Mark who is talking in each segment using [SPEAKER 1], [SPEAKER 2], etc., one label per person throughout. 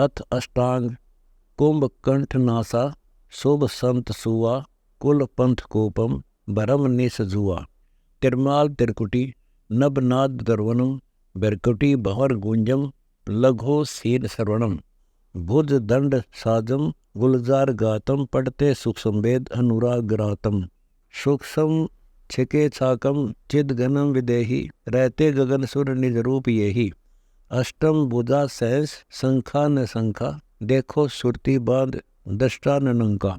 [SPEAKER 1] अथ अष्टांग कुंभ कंठ नासा शुभ संत सुआ कुल पंथ कोपम भरम निस जुआ तिरमाल तिरकुटी नबनाद दर्वनम बिरकुटी भंवर गुंजम लघो सीन श्रवणम भुज दंड साजम गुलजार गातम पढ़ते सुख संवेद अनुराग ग्रातम सूक्ष्म छिके छाकम चिद गनम विदेही रहते गगन सुर निज रूप येही अष्टम बुधा सहस संखा न संखा देखो सुरती बांध दष्टा न नंका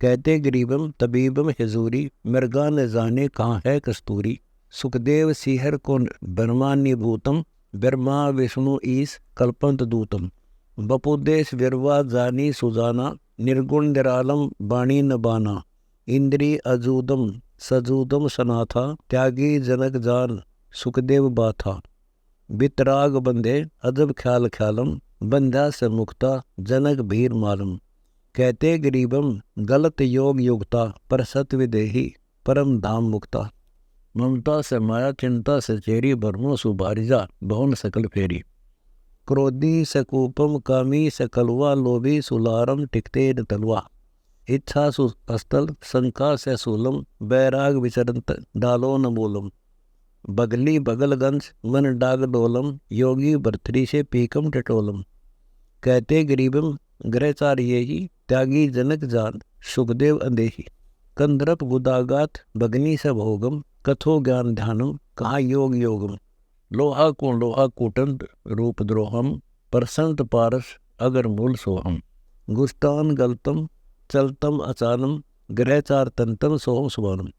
[SPEAKER 1] कहते गरीबम तबीबम हिजूरी मृगा न जाने कहाँ है कस्तूरी सुखदेव सिहर को ब्रह्मान्यभूतम ब्रह्मा विष्णु ईस कल्पंत दूतम बपुदेश विरवा जानी सुजाना निर्गुण निरालम बाणी न बाना इंद्री अजूदम सजूदम सनाथा त्यागी जनक जान सुखदेव बाथा बितराग बंदे अदब ख्याल ख्यालम बंधा से मुक्ता जनक भीर मालम कहते गरीबम गलत योग युक्ता पर सत विदेही परम धाम मुक्ता ममता से माया चिंता से चेरी भरमो सुबारिजा बहुन सकल फेरी क्रोधी से कूपम कामी से कलवा लोभी सुलारम टिकते न तलवा इच्छा सु अस्तल शंका से सूलम बैराग विचरंत डालो न मूलम बगली बगलगंज मन डाग डोलम योगी बर्थरी से पीकम टटोलम कहते गरीबम ग्रहचार यही त्यागी जनक जान सुखदेव अंदेही कंदरप गुदागात बगनी से भोगम कथो ज्ञान ध्यानम कहाँ योग योगम लोहा को लोहा कूटंत रूप द्रोहम परसंत पारस अगर मूल सोहम गुस्तान गलतम चलतम अचानम ग्रहचार तंतम सोहम सुबानम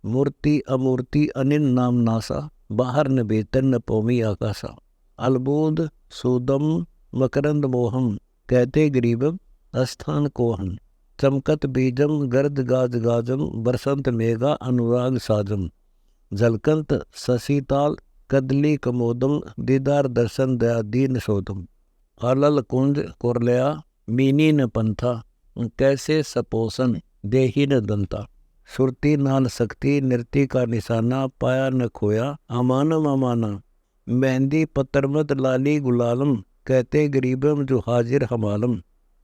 [SPEAKER 1] मूर्ति अमूर्ति अनिन नाम नासा बाहर न बेतन न पौमी आकाशा अलबूद सूदम मकरंद मोहम कहते गरीबम अस्थान कोहन चमकत बीजम गर्द गाज गाजम बरसंत मेघा अनुराग साजम झलकंत ससीताल कदली कमोदम दीदार दर्शन दया दीन शोधम अलल कुंज कुरलया मीनी न पंथा कैसे सपोषण देही न दंता सुरती नाल शक्ति नृत्य का निशाना पाया न खोया अमानम अमाना मेहंदी पत्तरमत लाली गुलालम कहते गरीबम जो हाजिर हमालम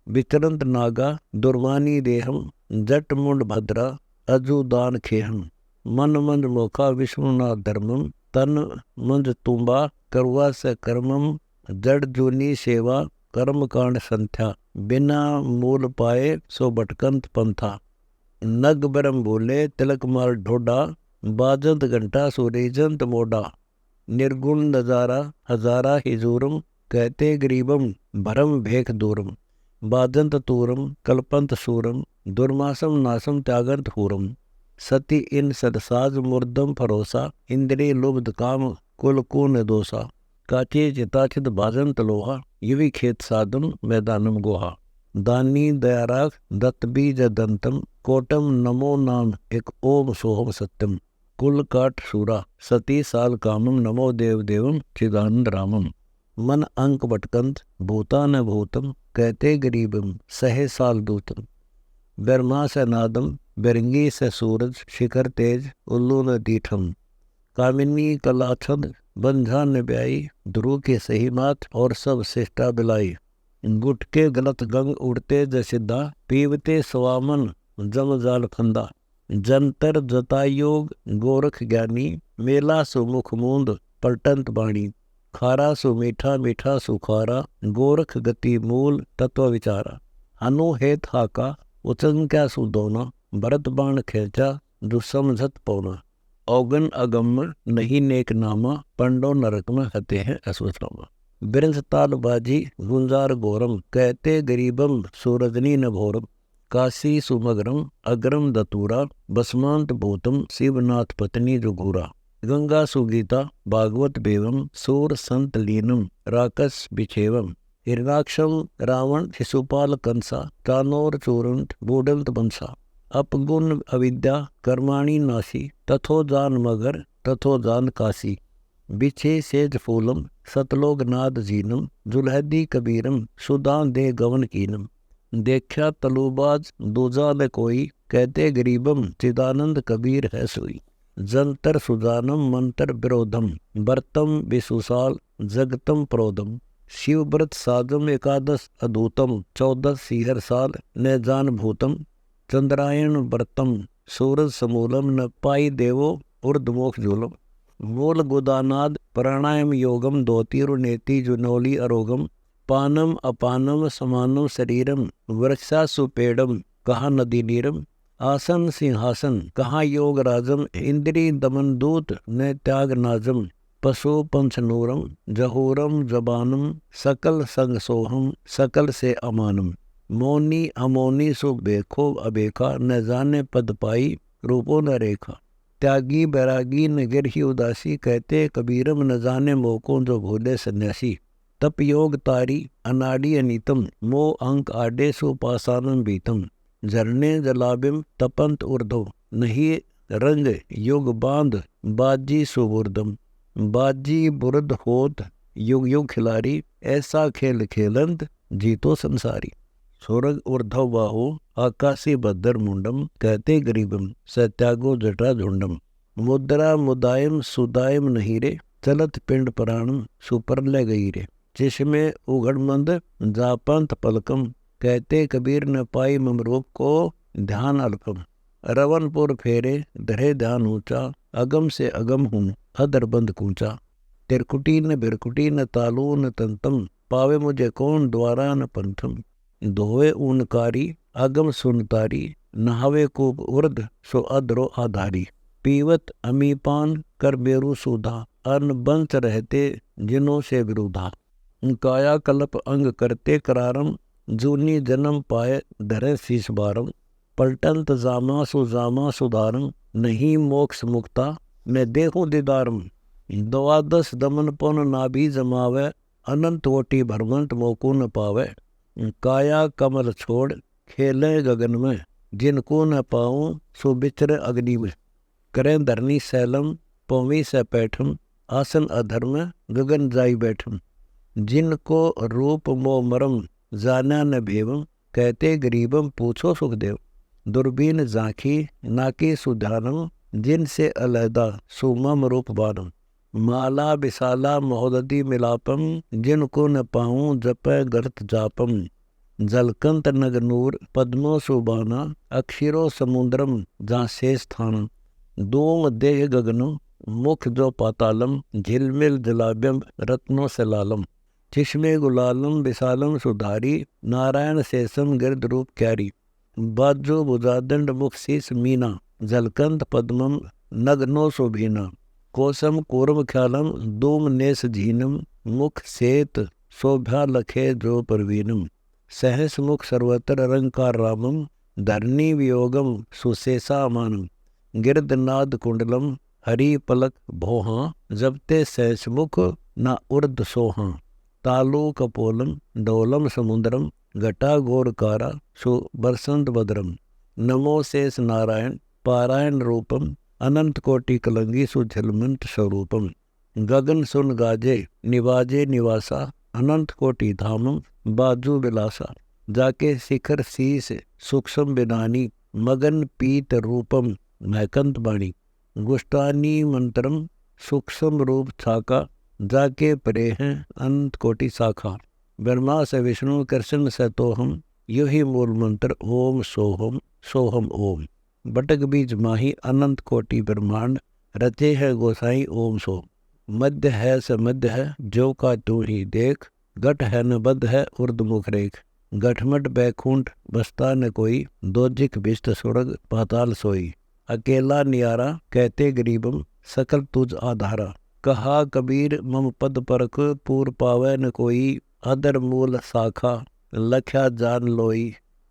[SPEAKER 1] विचरंत नागा दुर्वानी देहम जट मुंड भद्रा अजुदान खेहम मन मंद मोखा विष्णुनाथ धर्मम तन मंद तुम्बा करवा से कर्मम जड़ जूनी सेवा कर्म कांड संध्या बिना मूल पाए सो भटकंत पंथा नग बरम बोले तिलक मार ढोडा बाजंत घंटा सुरेजंत मोडा निर्गुण नजारा हजारा हिजूरम कहते गरीबम भरम भेख दूरम बाजंत तूरम कल्पंत सूरम दुर्मासम नासम त्यागंत हूरम सती इन सदसाज मुर्दम फरोसा इंद्रिय लुब्ध काम कुल कून दोसा काचे चिताचित बाजंत लोहा युवी खेत साधम मैदानम गोहा दानी दयाराग दत्त बीज दंतम कोटम नमो नाम एक ओम सोहम सत्यम कुल काट सूरा सती साल कामम नमो देव देवम चिदानंद रामम मन अंक भटकंत भूता न भूतम कहते गरीबम सहे साल दूतम ब्रह्मा से नादम बिरंगी से सूरज शिखर तेज उल्लू न दीठम कामिनी कलाछद बंझा न ब्याई ध्रुव के सही मात और सब शिष्टा बिलाई गुटके गलत गंग उड़ते जसिदा पीवते स्वामन जम जाल फंदा जंतर जतायोग गोरख ज्ञानी मेला सुमुख मूंद पलटंत बाणी खारा सु मीठा मीठा सुखारा गोरख गति मूल तत्व विचारा हनु हेत हाका उचंक्या सुदोना भरत बाण खेचा जो समझत पौना औगन अगम नहीं नेक नामा पंडो नरक में हते हैं अश्वत्थामा बिरंज ताल बाजी गुंजार गोरम कहते गरीबम सूरजनी न भोरम काशी सुमगरम अग्रम दतूरा बसमांत भूतम शिवनाथ पत्नी जुगूरा गंगा सुगीता भागवत बेवम सूर संत लीनम राकस बिछेवम हिरणाक्षम रावण शिशुपाल कंसा चानोर चूरंत बूडंत बंसा अपगुण अविद्या कर्माणी नासी तथो जान मगर तथो जान काशी बिछे सेज फूलम सतलोक नाद जीनम जुलहदी कबीरम सुदान दे गवन कीनम देखा तलुबाज दूजा न कोई कहते गरीबम चिदानंद कबीर है सोई जंतर सुजानम मंत्र विरोधम बर्तम विसुसाल जगतम प्रोदम शिव व्रत साधम एकादश अधूतम 14 सीहर साल न जान भूतम चंद्रायण व्रतम सूरज समूलम न पाई देवो ऊर्ध्वमोक्ष झूलम मूल गुदानाद प्राणायाम योगम दोतीरु नेति जुनौली अरोगम पानम अपानम समानम शरीरम वृक्षा सुपेड़म कहा नदी नीरम आसन सिंहासन कहा योग राजम इंद्री दमन दूत न त्याग नाजम पशु पंच नूरम जहूरम जबानम सकल संग सोहम सकल से अमानम मौनी अमौनी सुख देखो अबेखा न जाने पद पाई रूपो न रेखा त्यागी बैरागी न गिरही उदासी कहते कबीरम न जाने मोको जो भूले सन्यासी तप योग तारी अनाड़ी अनीतम मोह अंक आडे सुपासानम बीतम झरने जलाबिम तपंत उर्धो नहीं रंग युग बांध बाजी सुबुर्दम बाजी बुरद होत युग युग खिलारी ऐसा खेल खेलंत जीतो संसारी स्वर्ग ऊर्धव बाहो आकाशी बद्दर मुंडम कहते गरीबम सत्यागो जटा झुंडम मुद्रा मुदायम सुदायम नहीं रे चलत पिंड प्राणम सुपरले गई रे जिसमें उघड़मंद जापंत पलकम कहते कबीर न पाई ममरूप को ध्यान अल्पम रवनपुर फेरे धरे ध्यान ऊंचा अगम से अगम हूँ अदर बंद कूचा तिरकुटी न बिरकुटी न तालू न तंतम पावे मुझे कौन द्वारा न पंथम धोए ऊनकारी अगम सुनतारी नहावे कूप उर्द सो अद्रो आधारी पीवत अमीपान कर बेरु सुधा अन्न बंस रहते जिनों से विरुद्धा काया कल्प अंग करते करारम जूनी जन्म पाए धरे शीश बारम पलटंत जामा सुधारम नहीं मोक्ष मुक्ता मैं देखूं दीदारम द्वादश दमन पुन नाभि जमावे अनंत कोटि भरमंत मोको न पावे काया कमल छोड़ खेले गगन में जिनको न पाऊं सो बिचरे अग्नि में करें धरनी सैलम पौवी से पैठम आसन अधर्म गगन जाई बैठम जिनको रूप मो मरम जाना न भेवम कहते गरीबम पूछो सुखदेव दुर्बीन झांकी नाकी सुधानम जिनसे अलहदा सुमम रूप बानम माला विशाला महोदधी मिलापम जिनको न पाऊं जपै गर्त जापम जलकंत नग नूर पद्मो सुबाना अक्षिरो समुद्रम जहाँ शेष थान दोम देह गगनम मुख जो पातालम झिलमिल जलाभ्यम रत्नो से लालम चिश्मे गुलालम विशालम सुधारी नारायण शेषम गिरद रूप क्यारी बाजो बुजादंड मुख शीस मीना जलकंत पद्मम नग्नो शोभीना कोसम कूर्म ख्यालम दूम नेस झीनम मुख सेत शोभा लखे जो परवीनम सहस मुख सर्वत्र अलंकार रामम धरणी वियोगम सुशेषा मानम गिरदनाद कुंडलम हरि पलक भोहा जबते सहस मुख न उर्द सोहा तालु कपोलम डोलम समुद्रम घटा गोरकारा सु बरसंत बदरम नमो शेष नारायण पारायण रूपम अनंत कोटि कलंगी सुझलमंत स्वरूपम गगन सुन गाजे निवाजे निवासा अनंत कोटि धामम बाजू विलासा जाके शिखर शीस सूक्ष्म बिनानी मगन पीत रूपम महकंत बाणी गुष्टानी मंत्रम सूक्ष्म रूप छाका जाके परे हैं अनंत कोटि शाखा ब्रह्मा से विष्णु कृष्ण से तो हम यही मूल मंत्र ओम सोहम ओम बटक बीज माही अनंत कोटि ब्रह्मांड रचे है गोसाई ओम सो मध्य है स मध्य है जो का तू ही देख गठ है न बद्ध है उर्दमुख रेख गठमट बैकुंठ बसता न कोई दोजिक बिस्त सुरग पाताल सोई अकेला नियारा कहते गरीबम सकल तुझ आधारा कहा कबीर मम पद परख पूर पावे न कोई अदर मूल शाखा लख्या जान लोई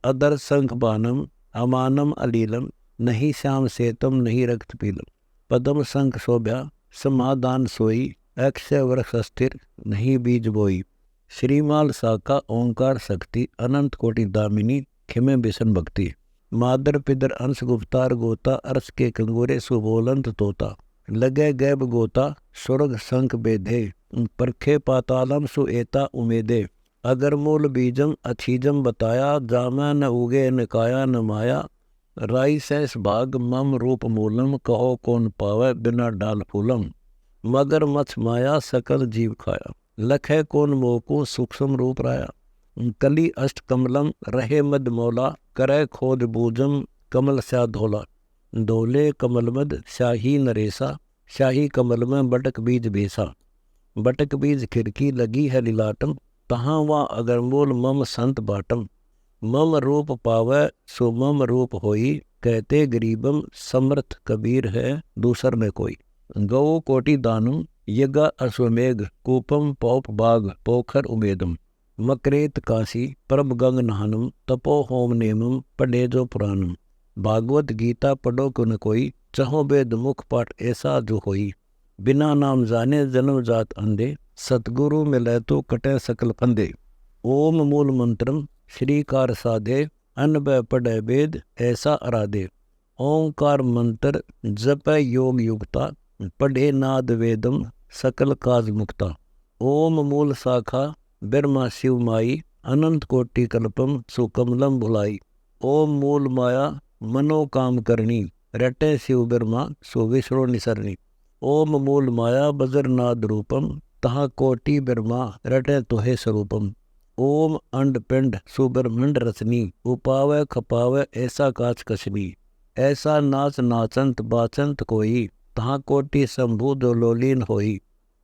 [SPEAKER 1] अदर संख बानम अमानम अलीलम नहीं श्याम सेतम नहीं रक्त पीलम पदम संख शोभ्या समादान सोई अक्षय वृक्ष स्थिर नहीं बीज बोई श्रीमाल शाखा ओंकार शक्ति अनंत कोटि दामिनी खिमे बिसन भक्ति मादर पिदर अंश गुप्तार गोता अर्श के कंगोरे सुबोलंत तोता लगे गैब गोता स्वर्ग संख बेधे परखे पातालम सुएता उमेदे अगर मूल बीजम अछीजम बताया जामा न उगे न काया न माया राई सैस भाग मम रूप मूलम कहो कौन पावे बिना डाल फूलम मगर मछ माया सकल जीव खाया लखै कोन मोको सूक्ष्म रूप राया। कली अष्ट कमलम रहे मद मौला, करे खोज बूजम कमल स्या धोला। धोले कमल मद शाही नरेसा, शाही कमल में बटक बीज बेसा। बटक बीज खिड़की लगी है लिलाटम, तहाँ वहाँ अगर मूल मम संत बाटम। मम रूप पावै सो मम रूप होई, कहते गरीबम समर्थ कबीर है दूसर में कोई। गौ कोटि दानम यज्ञ अश्वमेघ, कूपम पौप बाग पोखर उमेदम। मकरेत काशी परब गंग नहानम, तपो होम नेमम पढ़े जो पुराणम। भागवत गीता पढ़ो कुन कोई, चहो वेद मुख पाठ ऐसा जो होई। बिना नाम जाने जन्म जात अंधे, सतगुरु मिले तो कटे सकल फंदे। ओम मूल मंत्रम श्रीकार साधे, अन्न पढ़े वेद ऐसा आराधे। ओंकार मंत्र जप योग युक्ता, पढ़े नाद वेदम सकल काज मुक्ता। ओम मूल शाखा ब्रह्मा शिव माई, अनंत कोटि कल्पम सुकमलम भुलाई। ओम मूल माया मनो काम करनी, रटे शिव ब्रह्मा सो विष्णु निसरनी। ओम मूल माया बजरनाद रूपम, तहाँ कोटि ब्रह्मा रटे तुहे स्वरूपम। ओम अंड पिंड सुब्रह्मंड रचनी, उपावै खपावै ऐसा काच कछनी। ऐसा नाच नाचंत बाचंत कोई, तहाँ कोटि शंभु जो लोलीन होई।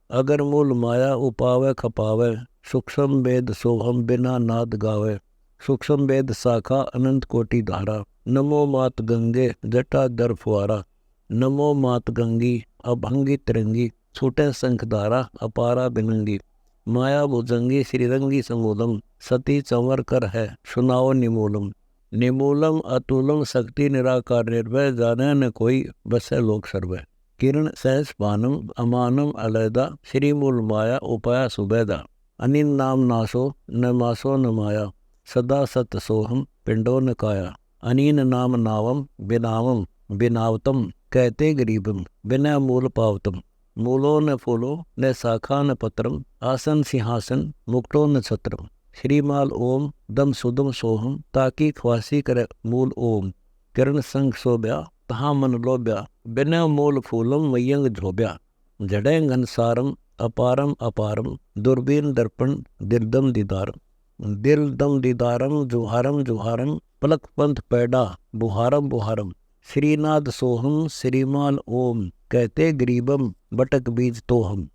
[SPEAKER 1] अगर मूल माया उपावै खपावै, सूक्ष्म वेद सोहम बिना नाद गावे। सूक्ष्म वेद शाखा अनंत कोटि धारा, नमो मात गंगे जटा दर फुआरा। नमो मात गंगी अभंगी तिरंगी, छूटे शंख धारा अपारा बिनंगी। माया भुजंगी श्रीरंगी समूलम, सती चंवर कर है सुनाओ निमूलम। निमूलम अतुलम शक्ति निराकार निर्भय, जाने न कोई बसे लोक सर्वय। किरण सहस पानम अमानम अलैदा, श्री मूल माया उपाया सुबैदा। अनिन नाम नासो न मासो न माया, सदा सत सोहम पिंडो न काया। अनीन नाम नावम बिनावम बिनावतम, कहते गरीबम बिना मूल पावतम। मूलो न फूलो न शाखा न पत्रम, आसन सिंहासन मुक्तो न छत्रम। श्रीमाल ओम दम सुदम सोहम, ताकि ख्वासी करे मूल ओम। किरण संग सोब्या तहाँ मन लोब्या, बिना मूल फूलम वयंग झोब्या। जड़े घनसारम अपारम अपारम, दुर्बीन दर्पण दिलदम दीदारम। दिल दम दीदारम जुहारम जुहारम, पलक पंथ पैडा बुहारम बुहारम। श्रीनाद सोहम श्रीमाल ओम, कहते गरीबम बटक बीज तो हम।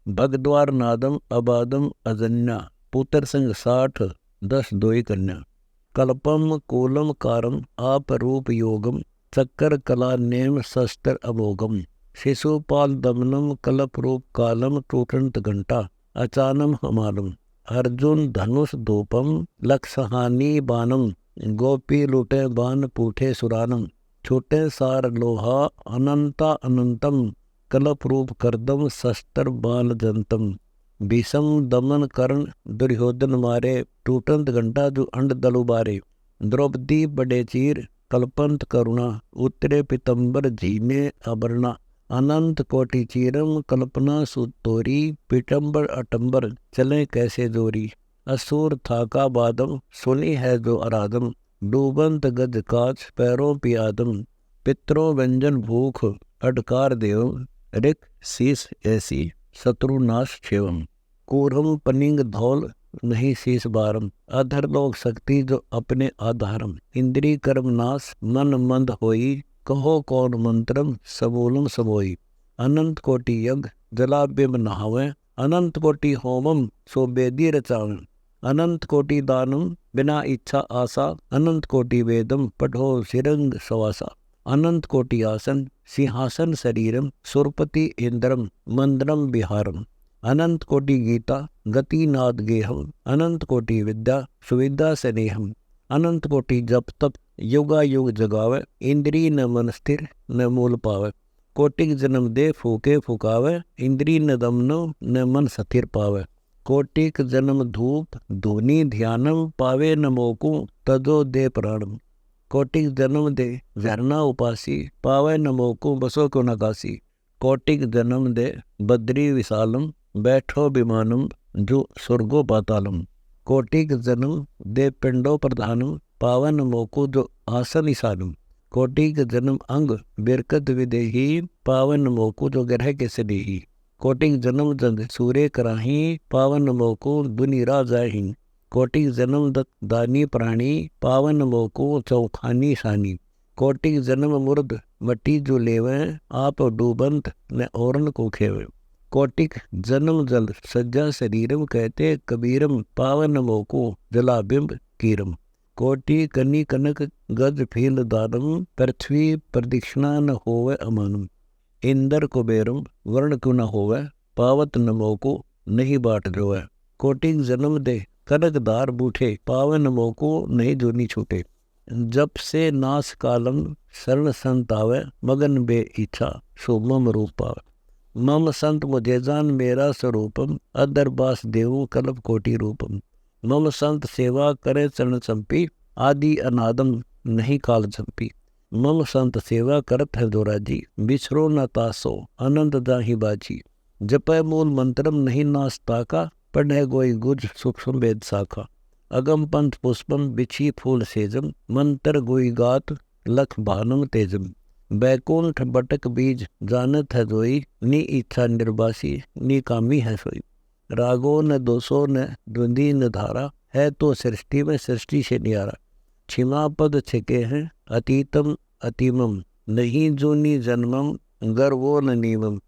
[SPEAKER 1] भगद्वार नादम अबादम अजन्या, पुत्र संग 60 10 दोई कन्या। कल्पम कूलम कारम आप रूप योगम, चक्कर कला नेम शस्त्र अमोगम। शिशुपाल दमनम कलप रूप कालम, टूटंत घंटा अचानम हमालम। अर्जुन धनुष धूपम लक्षहानी बानम, गोपी लुटे बान पूठे सुरानम। छोटे सार लोहा अनंता अनंतम, कलप रूप करदम शस्त्र बाल जंतम। भीषम दमन कर्ण दुर्योधन मारे, टूटंत घंटा जो अंड दलुबारे। द्रौपदी बड़े चीर कल्पंत करुणा, उत्तरे पितंबर झीमे आभरणा। अनंत कोटि चीरम कल्पना सुतोरी, पिटंबर अटंबर चले कैसे जोरी। असुर थाका बादम सुनी है जो आराधम, डूबंत गज काच पैरों पियादम। पितरों व्यंजन भूख अडकार देवम, रिक शीस ऐसी शत्रुनाश छेवम। कूरम पनिंग धौल नहीं शीस बारम, अधर लोक शक्ति जो अपने आधारम। इंद्री कर्म नाश मन मंद होई, कहो कौन मंत्रम समूलम समोई। अनंत कोटि यज्ञ जलाभ्यम नहावे, अनंत कोटि होमम सो बेदी रचावे। अनंत कोटि दानम बिना इच्छा आशा, अनंत कोटि वेदम पढ़ो सिरंग सवासा। अनंत कोटि आसन सिंहासन शरीरम, सुरपति इंद्रम मंद्रम बिहारम। अनंत कोटि गीता गति नाद गेहम, अनंत कोटि विद्या सुविद्या स्नेहम। अनंत कोटि जप तप युगा युग जगावे, इंद्री न मन स्थिर न मूल पावे। कोटिक जन्म दे फूके फुकावे, इंद्री न दमनो न मन स्थिर पावे। कोटिक जन्म धूप धूनी ध्यानम, पावे न मोकू तजो दे प्राणम। कोटिक जन्म दे झरना उपासी, पावे न मोकू बसो को नकासी। कोटिक जन्म दे बद्री विशालम, बैठो विमानम जो स्वर्गो पातालम। कोटिक जन्म दे पिंडो प्रधानम, पावन मोकु जो आसन ईशानम। कोटिक जन्म अंग बिरकत विदेही, पावन मोकु जो ग्रह के स्नेही। कोटिक जन्म जग सूर्य कराही, पावन मोको दुनि राजाही। कोटिक जन्म दानी प्राणी, पावन मोको चौखानी सानी। कोटिक जन्म मुर्द मटी जो लेवे, आप डूबंत न औरन को खेवे। कोटिक जन्म जल सज्जा शरीरम, कहते कबीरम पावन मोको जला बिंब कीरम। कोटि कनी कनक गज फील दानम, पृथ्वी प्रदक्षिणा न होवे अमानम। इंद्र कुबेरम वर्ण क्यों न होवे, पावत नमो को नहीं बाट जोवे। कोटिक जन्म दे कनकदार बूठे, पावन मोको नहीं जोनी छूटे। जब से नाश कालम शरण संत आवे, मगन बे इच्छा सो मम रूप पावे। मम संत मुझे जान मेरा स्वरूपम, अदर बास देवो कल्प कोटि रूपम। मम संत सेवा करे चरण चंपी, आदि अनादम नहीं काल चंपी। मम संत सेवा करत है जो राजी, बिछरो न तासो अनंत दाही बाजी। जपय मूल मंत्रम नहीं नास्ता का, पढ़े गोई गुज सूक्ष्म वेद शाखा। अगम पंथ पुष्पम बिछी फूल सेजम, मंत्र गोई गात लख भानम तेजम। बैकुंठ बटक बीज जानत है जोई, नी इच्छा निर्वासी नी कामी है सोई। रागो न दोषो न द्वंदी न धारा, है तो सृष्टि में सृष्टि से न्यारा। क्षिमा पद छिके हैं अतीतम अतीमम, नहीं जूनी जन्मम गर्वो न नीमम।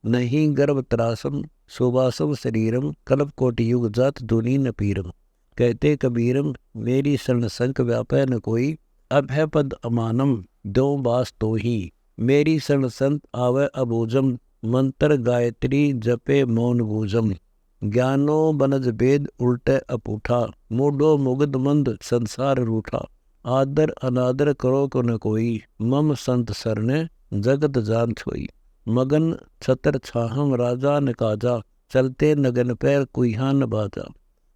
[SPEAKER 1] नहीं गर्भ त्रासम सुबासम शरीरम, कल्प कोटि युग जात दुनी न पीरम। कहते कबीरम मेरी शरण संक व्यापै न कोई, अब है पद अमानम दो बास तो ही। मेरी शरण संत आवे अबूजम, मंत्र गायत्री जपे मौन गूजम। ज्ञानो बनज वेद उल्टे अपूठा, मूढ़ो मुग्ध मंद संसार रूठा। आदर अनादर करो को न कोई, मम संत सरने जगत जान छोई। मगन छतर छाहम राजा न काजा, चलते नगन पैर कुहा न बाजा।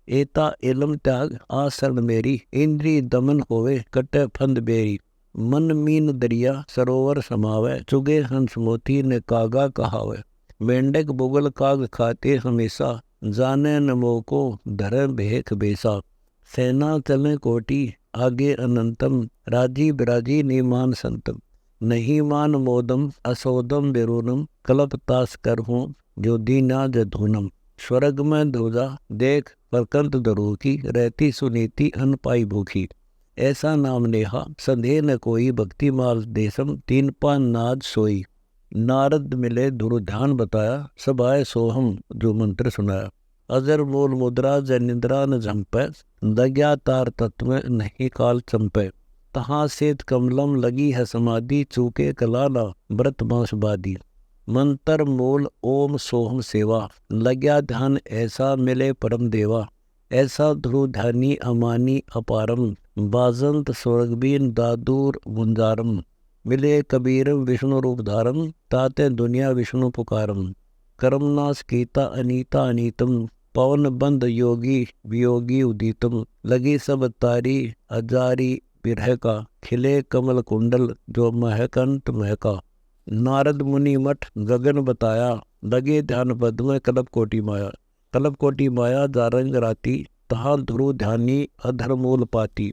[SPEAKER 1] एता इलम त्याग आसरण मेरी, इंद्री दमन होवे कटे फंद बेरी। मन मीन दरिया सरोवर समावे, चुगे हंस मोती ने कागा कहावे। मेंढक बुगल काग खाते हमेशा, जाने न मोको धरे भेख बेसा। सेना चले कोटि आगे अनंतम, राजी बिराजी निमान संतम। नहीं मान मोदम असोदम बेरोनम, कल्प तास कर हूँ जो दीना जधूनम। स्वर्ग में ध्वजा देख परकंत दरू की, रहती सुनीति अन पाई भूखी। ऐसा नाम नेहा संदेह न कोई, भक्ति माल देशम तीन पान नाद सोई। नारद मिले धुरु ध्यान बताया, सब आए सोहम जो मंत्र सुनाया। अजर मूल मुद्रा जनिद्रा न झंपै, दग्या तार तत्व नहीं काल चंपै। तहाँ सेत कमलम लगी है समाधि, चूके कलाला व्रत बांस बादी। मंत्र मूल ओम सोहम सेवा, लग्या ध्यान ऐसा मिले परम देवा। ऐसा ध्रुव ध्यानी अमानी अपारम, बाजंत स्वर्गबीन दादूर गुंजारम। मिले कबीरम विष्णु रूप धारम, ताते दुनिया विष्णु पुकारम। कर्मनाश कीता अनीता अनीतम, पवन बंद योगी वियोगी उदितम। लगी सब तारी अजारी बिरह का, खिले कमल कुंडल जो महकंत महका। नारद मुनि मठ गगन बताया, लगे ध्यान पद में कल्प कोटि माया। कल्प कोटि माया जारंग राती, तहाँ ध्रुव ध्यानी अधर मूल पाती।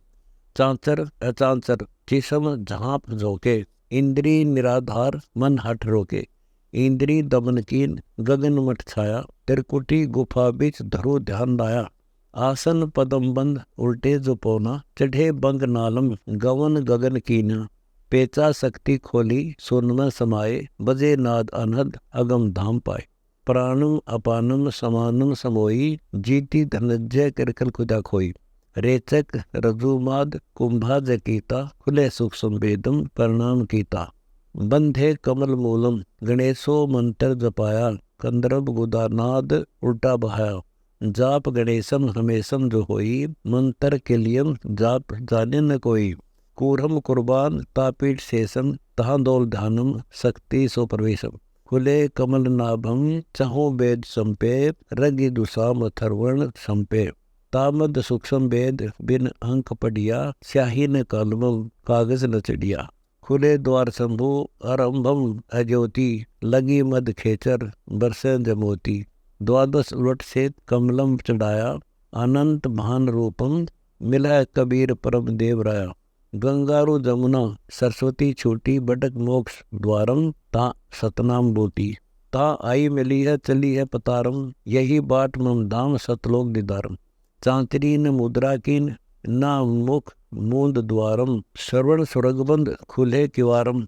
[SPEAKER 1] चांचर अचांचर जिसम झांप झोंके, इंद्री निराधार मन हठ रोके। इंद्री दमन कीन गगन मठ छाया, त्रिकुटी गुफा बिच धरो ध्यान लाया। आसन पदम बंद उल्टे जो पौना, चढ़े बंग नालम गवन गगन कीना। पेचा शक्ति खोली सुन में समाये, बजे नाद अनहद अगम धाम पाए। प्राणम अपानम समानम समोई, जीती धनंजय करकल खुदा खोई। रेचक रजुमाद कुंभा जकीता, खुले सुख संवेदम प्रणाम कीता। बंधे कमल मूलम गणेशो मंत्र जपाया, कंदरब गुदानाद उल्टा बहाया। जाप गणेशम हमेशम जो होई, मंत्र के लियम जाप जाने न कोई। कूरम कुर्बान तापीठ शेषम, तहाँ दौल ध्यानम शक्ति सो प्रवेशम। खुले कमल नाभम चहो वेद संपे, रगि दुसाम अथर्वण संपे। तामद सूक्ष्म वेद बिन अंक पढ़िया, स्याही न कलमम कागज न चढ़िया। खुले द्वार शंभु आरंभम अज्योति, लगी मद खेचर बरसे जमोती। द्वादश उलट से कमलम चढ़ाया, अनंत भान रूपम मिला कबीर परम देव राया। गंगारु जमुना सरस्वती छूटी, बटक मोक्ष द्वारम ता सतनाम बोती। ता आई मिली है चली है पतारम, यही बाट मम धाम सतलोक दिदारम। चांतरी न मुद्रा कीन ना मुख मूंद द्वारम, श्रवण सुरगबंद खुले किवारम।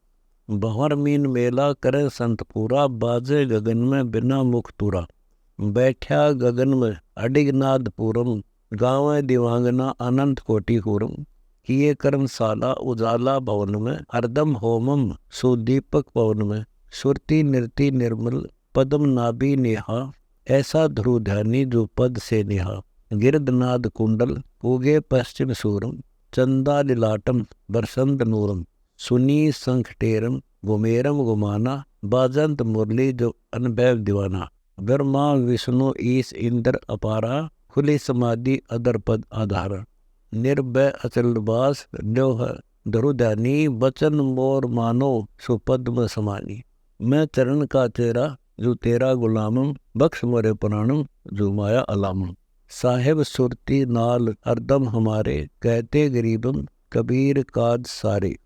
[SPEAKER 1] भंवर मीन मेला करे संत पूरा, बाजे गगन में बिना मुख तुरा। बैठा गगन में अडिग नाद पूरम, गाँव दिवांगना अनंत कोटि पूरम। किए कर्मशाला उजाला भवन में, हरदम होमम सुदीपक पवन में। सुरति नृति निर्मल पद्म नाभि नेहा, ऐसा ध्रुव ध्यानी जो पद से नेहा। गिरदनाद कुंडल उगे पश्चिम सूरम, चंदा लिलाटम बरसंत नूरम। सुनी संख टेरम गुमेरम गुमाना, बाजंत मुरली जो अनभैव दीवाना। ब्रह्मा विष्णु ईश इंद्र अपारा, खुली समाधि अदर पद आधारा। निर्भय अचल बास न्योह धरुध्यानी, बचन मोर मानो सुपद्म समानी। मैं चरण का चेहरा जो तेरा गुलामम, बख्श मोरे पुराणम जो माया अलामम। साहेब सुरती नाल हरदम हमारे, कहते गरीबम कबीर काज सारे।